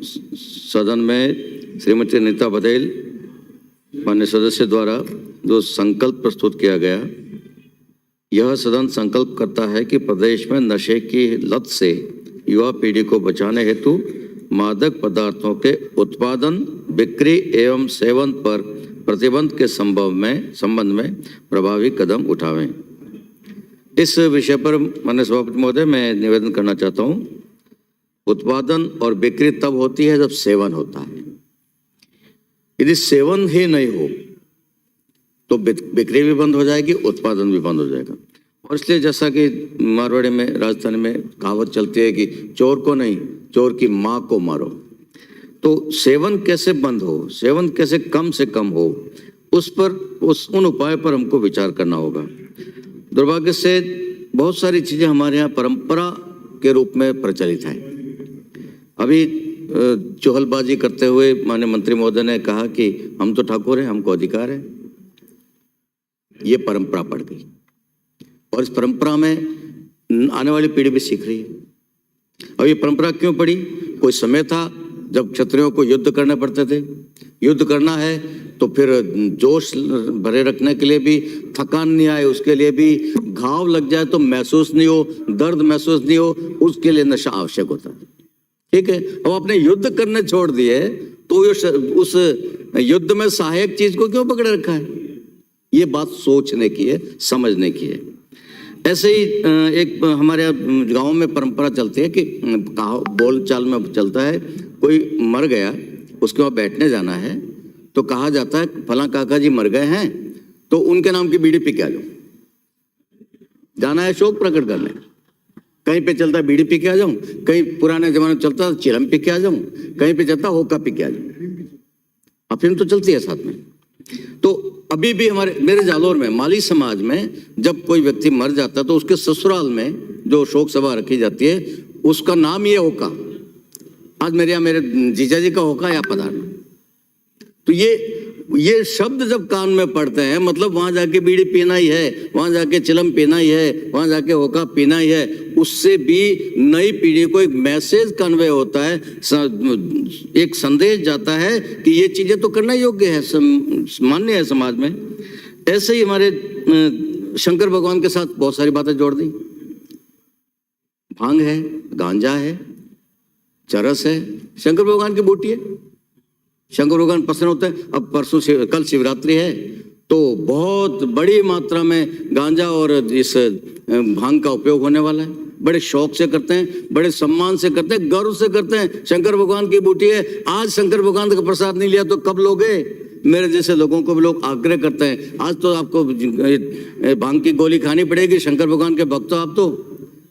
सदन में श्रीमती अनीता बघेल माननीय सदस्य द्वारा जो संकल्प प्रस्तुत किया गया, यह सदन संकल्प करता है कि प्रदेश में नशे की लत से युवा पीढ़ी को बचाने हेतु मादक पदार्थों के उत्पादन, बिक्री एवं सेवन पर प्रतिबंध के संबंध में प्रभावी कदम उठावें। इस विषय पर माननीय सभापति महोदय मैं निवेदन करना चाहता हूं। उत्पादन और बिक्री तब होती है जब सेवन होता है। यदि सेवन ही नहीं हो तो बिक्री भी बंद हो जाएगी, उत्पादन भी बंद हो जाएगा। और इसलिए जैसा कि मारवाड़ी में, राजस्थानी में कहावत चलती है कि चोर को नहीं, चोर की माँ को मारो। तो सेवन कैसे बंद हो, सेवन कैसे कम से कम हो, उन उपाय पर हमको विचार करना होगा। दुर्भाग्य से बहुत सारी चीजें हमारे यहाँ परंपरा के रूप में प्रचलित है। अभी चुहलबाजी करते हुए माननीय मंत्री महोदय ने कहा कि हम तो ठाकुर हैं, हमको अधिकार है। ये परंपरा पड़ गई और इस परंपरा में आने वाली पीढ़ी भी सीख रही है। अब ये परंपरा क्यों पड़ी? कोई समय था जब क्षत्रियों को युद्ध करने पड़ते थे। युद्ध करना है तो फिर जोश भरे रखने के लिए भी, थकान नहीं आए उसके लिए भी, घाव लग जाए तो महसूस नहीं हो, दर्द महसूस नहीं हो, उसके लिए नशा आवश्यक होता है। ठीक है, अब आपने युद्ध करने छोड़ दिए तो उस युद्ध में सहायक चीज को क्यों पकड़े रखा है? ये बात सोचने की है, समझने की है। ऐसे ही एक हमारे गांव में परंपरा चलती है कि बोल चाल में चलता है, कोई मर गया, उसके वहां बैठने जाना है तो कहा जाता है फला काका जी मर गए हैं तो उनके नाम की बीड़ी पी के आ जाओ। जाना है शोक प्रकट करने। कहीं पे चलता है बीड़ी पी के आ जाऊं, कहीं पुराने जमाने में चलता चिलम पी के आ जाऊं, कहीं पे चलता होका पी के आ जाऊं। अफीम तो चलती है साथ में। तो अभी भी मेरे जालोर में माली समाज में जब कोई व्यक्ति मर जाता है तो उसके ससुराल में जो शोक सभा रखी जाती है उसका नाम ये होका। आज मेरे यहाँ मेरे जीजा जी का होका या पधारना। तो ये शब्द जब कान में पड़ते हैं मतलब वहां जाके बीड़ी पीना ही है, वहां जाके चिलम पीना ही है, वहां जाके होका पीना ही है। उससे भी नई पीढ़ी को एक मैसेज कन्वे होता है, एक संदेश जाता है कि ये चीजें तो करना योग्य है, मान्य है समाज में। ऐसे ही हमारे शंकर भगवान के साथ बहुत सारी बातें जोड़ दी। भांग है, गांजा है, चरस है, शंकर भगवान की बूटी है। शंकर भगवान प्रसन्न होते हैं। अब कल शिवरात्रि है तो बहुत बड़ी मात्रा में गांजा और इस भांग का उपयोग होने वाला है। बड़े शौक से करते हैं, बड़े सम्मान से करते हैं, गर्व से करते हैं। शंकर भगवान की बूटी है, आज शंकर भगवान का प्रसाद नहीं लिया तो कब लोगे? मेरे जैसे लोगों को भी लोग आग्रह करते हैं, आज तो आपको भांग की गोली खानी पड़ेगी, शंकर भगवान के भक्त हो आप। तो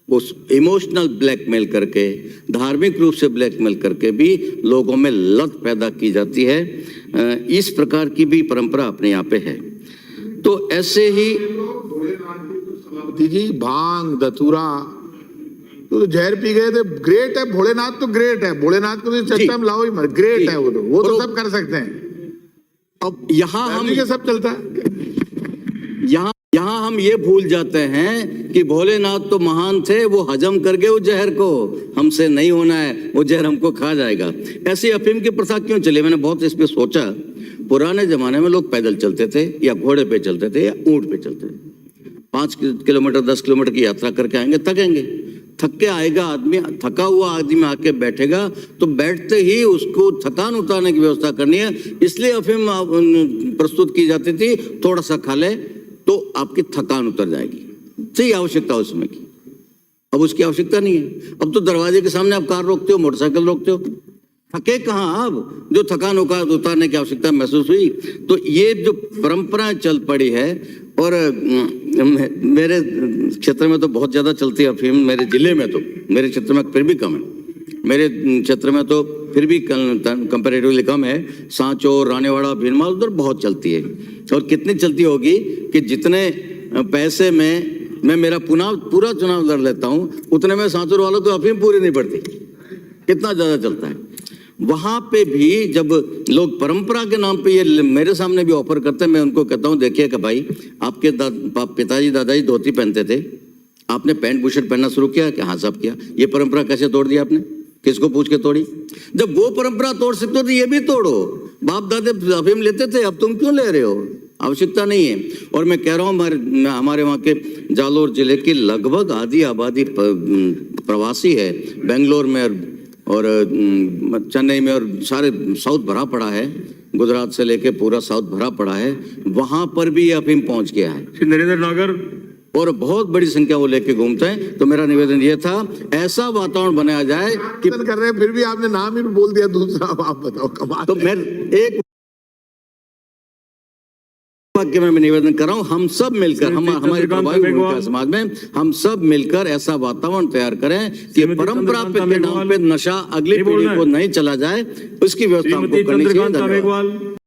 उस इमोशनल ब्लैकमेल करके, धार्मिक रूप से ब्लैकमेल करके भी लोगों में लत पैदा की जाती है। इस प्रकार की भी परंपरा अपने यहाँ पे है। तो ऐसे ही जी भांग धतूरा तो जहर पी गए थे, ग्रेट है। भोलेनाथ तो ग्रेट है, भोलेनाथ को तो चर्चा में लाओ ही मत, ग्रेट है वो तो सब कर सकते हैं। अब यहाँ हम ये सब चलता है। यहाँ हम ये भूल जाते हैं कि भोलेनाथ तो महान थे, वो हजम कर गए उस जहर को, हमसे नहीं होना है, वो जहर हमको खा जाएगा। ऐसी अफीम की प्रथा क्यों चली? मैंने बहुत इस पे सोचा। पुराने जमाने में लोग पैदल चलते थे या घोड़े पे चलते थे या ऊंट पे चलते थे। 5 किलोमीटर 10 किलोमीटर की यात्रा करके आएंगे, थकेंगे, थक के आएगा आदमी, थका हुआ आदमी आके बैठेगा तो बैठते ही उसको थकान उतारने की व्यवस्था करनी है। इसलिए अफीम प्रस्तुत की जाती थी, थोड़ा सा खा ले तो आपकी थकान उतर जाएगी। सही आवश्यकता उस समय की। अब उसकी आवश्यकता नहीं है। अब तो दरवाजे के सामने आप कार रोकते हो, मोटरसाइकिल रोकते हो, थके कहाँ? अब जो थकान उतारने की आवश्यकता महसूस हुई। तो ये जो परंपरा चल पड़ी है, और मेरे क्षेत्र में तो बहुत ज्यादा चलती है अफीम। मेरे जिले में तो, मेरे क्षेत्र में फिर भी कम है, मेरे क्षेत्र में तो फिर भी कंपैरेटिवली कम है। सांचो, रानीवाड़ा, भीनमाल उधर बहुत चलती है। और कितनी चलती होगी कि जितने पैसे में मैं मेरा पूरा चुनाव लड़ लेता हूं उतने में सांचोर वालों को अफीम पूरी नहीं पड़ती। कितना ज्यादा चलता है। वहां पे भी जब लोग परंपरा के नाम पे ये मेरे सामने भी ऑफर करते हैं, मैं उनको कहता हूं देखिए कि भाई आपके पिताजी दादाजी धोती पहनते थे, आपने पैंट बुशर्ट पहनना शुरू किया कि हाँ साहब किया। ये परंपरा कैसे तोड़ दिया आपने? किसको पूछ के तोड़ी? जब वो परंपरा तोड़ सकते हो तो ये भी तोड़ो। बाप दादे अफीम लेते थे, अब तुम क्यों ले रहे हो? आवश्यकता नहीं है। और मैं कह रहा हूँ हमारे वहाँ के जालोर जिले की लगभग आधी आबादी प्रवासी है। बेंगलोर में और चेन्नई में और सारे साउथ भरा पड़ा है, गुजरात से लेके पूरा साउथ भरा पड़ा है, वहां पर भी ये अफीम पहुंच गया है श्री नरेंद्र नागर। और बहुत बड़ी संख्या वो लेके घूमते हैं। तो मेरा निवेदन ये था, ऐसा वातावरण बनाया जाए कि कर रहे हैं, फिर भी आपने नाम ही बोल दिया दूसरा। आप बताओ कमाल। तो मैं एक वाक्य में निवेदन कर रहा हूं, हम सब मिलकर, हमारी प्रभावी भूमिका समाज में, हम सब मिलकर ऐसा वातावरण तैयार करें कि परंपरा के नाम पे नशा अगली पीढ़ी को नहीं चला जाए, उसकी व्यवस्था हमको करनी चाहिए। धन्यवाद।